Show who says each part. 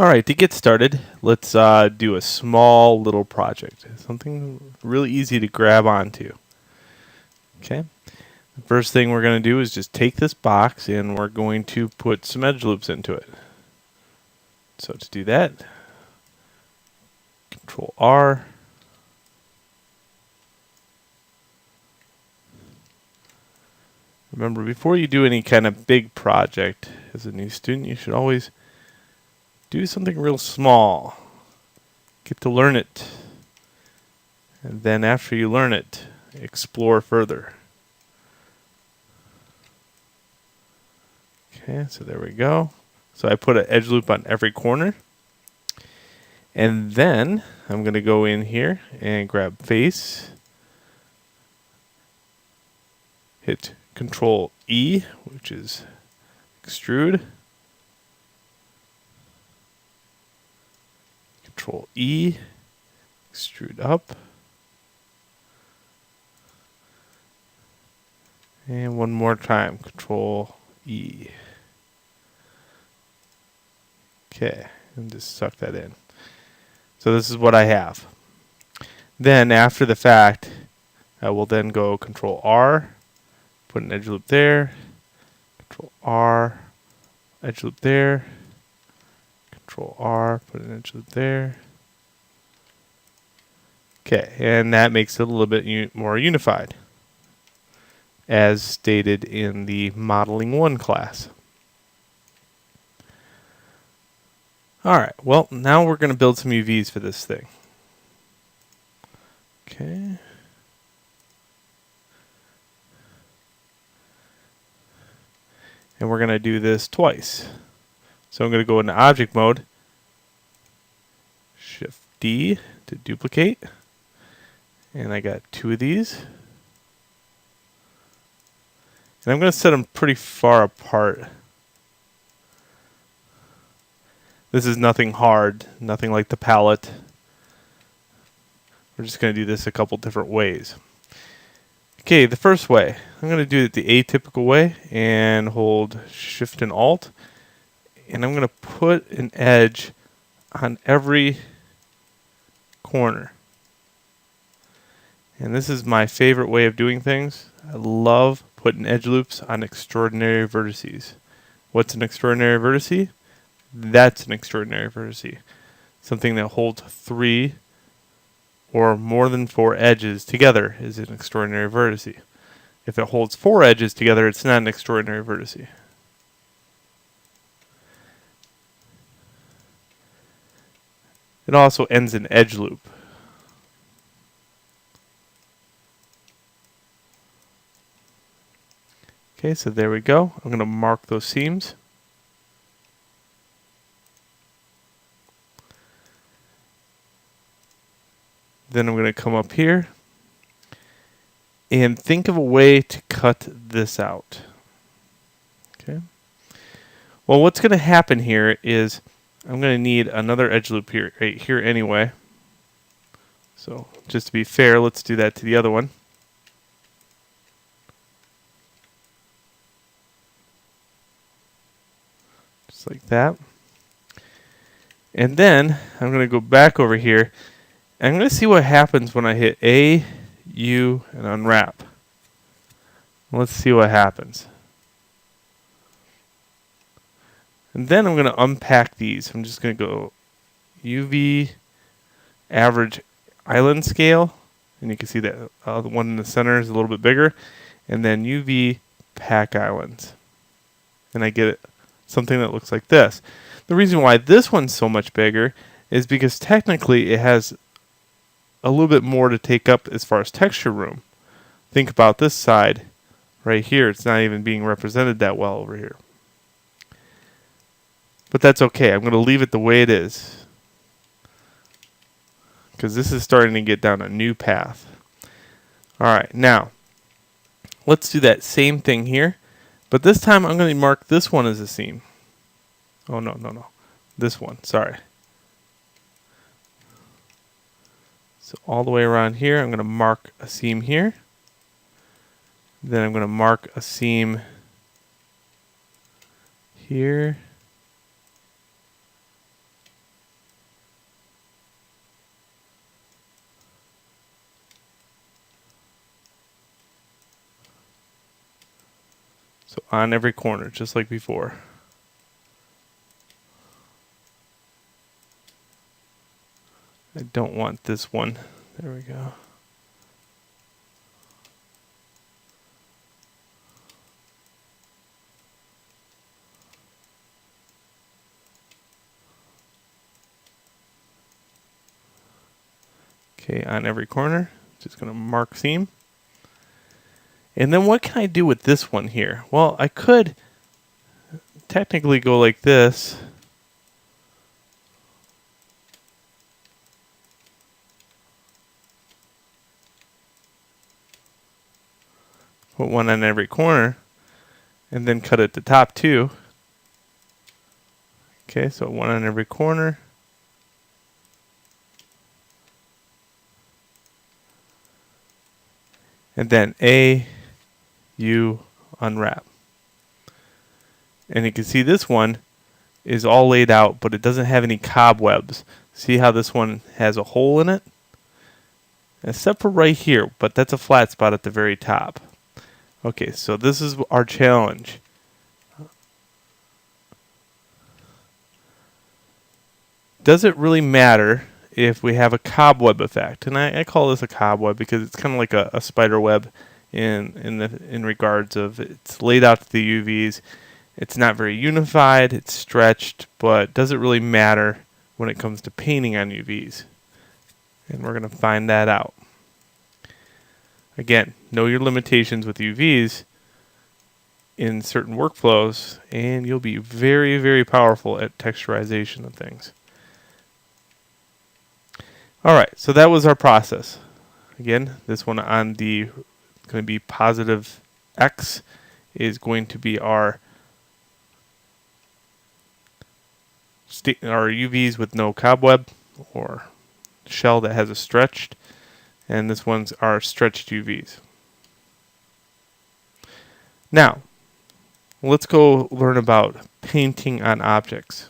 Speaker 1: Alright, to get started, let's do a small little project. Something really easy to grab onto. Okay. The first thing we're going to do is just take this box and we're going to put some edge loops into it. So to do that, Control R. Remember, before you do any kind of big project as a new student, you should always do something real small. Get to learn it. And then after you learn it, explore further. Okay, so there we go. So I put an edge loop on every corner. And then I'm going to go in here and grab face. Hit Control E, which is extrude. Control E, extrude up. And one more time, Control E. Okay, and just suck that in. So this is what I have. Then after the fact, I will then go Control R, put an edge loop there, Control R, edge loop there, Control R, put an edge loop there. Okay, and that makes it a little bit more unified, as stated in the Modeling 1 class. Alright, well, now we're going to build some UVs for this thing. Okay. And we're going to do this twice. So I'm going to go into object mode, Shift D to duplicate. And I got two of these. And I'm going to set them pretty far apart. This is nothing hard, nothing like the palette. We're just going to do this a couple different ways. Okay, the first way, I'm going to do it the atypical way and hold Shift and Alt. And I'm going to put an edge on every corner. And this is my favorite way of doing things. I love putting edge loops on extraordinary vertices. What's an extraordinary vertice? That's an extraordinary vertice. Something that holds three or more than four edges together is an extraordinary vertice. If it holds four edges together, it's not an extraordinary vertice. It also ends in edge loop. Okay, so there we go. I'm going to mark those seams. Then I'm going to come up here and think of a way to cut this out. Okay. Well, what's going to happen here is I'm going to need another edge loop here, right here anyway. So just to be fair, let's do that to the other one. Just like that. And then I'm going to go back over here. I'm going to see what happens when I hit A, U, and unwrap. Let's see what happens. And then I'm going to unpack these. I'm just going to go UV average island scale. And you can see that the one in the center is a little bit bigger. And then UV pack islands. And I get something that looks like this. The reason why this one's so much bigger is because technically it has a little bit more to take up as far as texture room. Think about this side right here. It's not even being represented that well over here. But that's okay. I'm going to leave it the way it is, because this is starting to get down a new path. Alright, now let's do that same thing here, but this time I'm going to mark this one as a seam. Oh no. This one, sorry. So all the way around here, I'm going to mark a seam here. Then I'm going to mark a seam here. on every corner, just like before. I don't want this one. There we go. Okay, on every corner, just going to mark seam. And then what can I do with this one here? Well, I could technically go like this. Put one on every corner, and then cut at the top too. Okay, so one on every corner. And then U, unwrap. And you can see this one is all laid out, but it doesn't have any cobwebs. See how this one has a hole in it? Except for right here, but that's a flat spot at the very top. Okay, so this is our challenge. Does it really matter if we have a cobweb effect? And I call this a cobweb because it's kind of like a spider web in regards of it's laid out to the UVs. It's not very unified, it's stretched, but does it really matter when it comes to painting on UVs? And we're going to find that out. Again, know your limitations with UVs in certain workflows, and you'll be very, very powerful at texturization of things. Alright, so that was our process. Again, this one on the going to be positive X is going to be our UVs with no cobweb or shell that has a stretched, and this one's our stretched UVs. Now, let's go learn about painting on objects.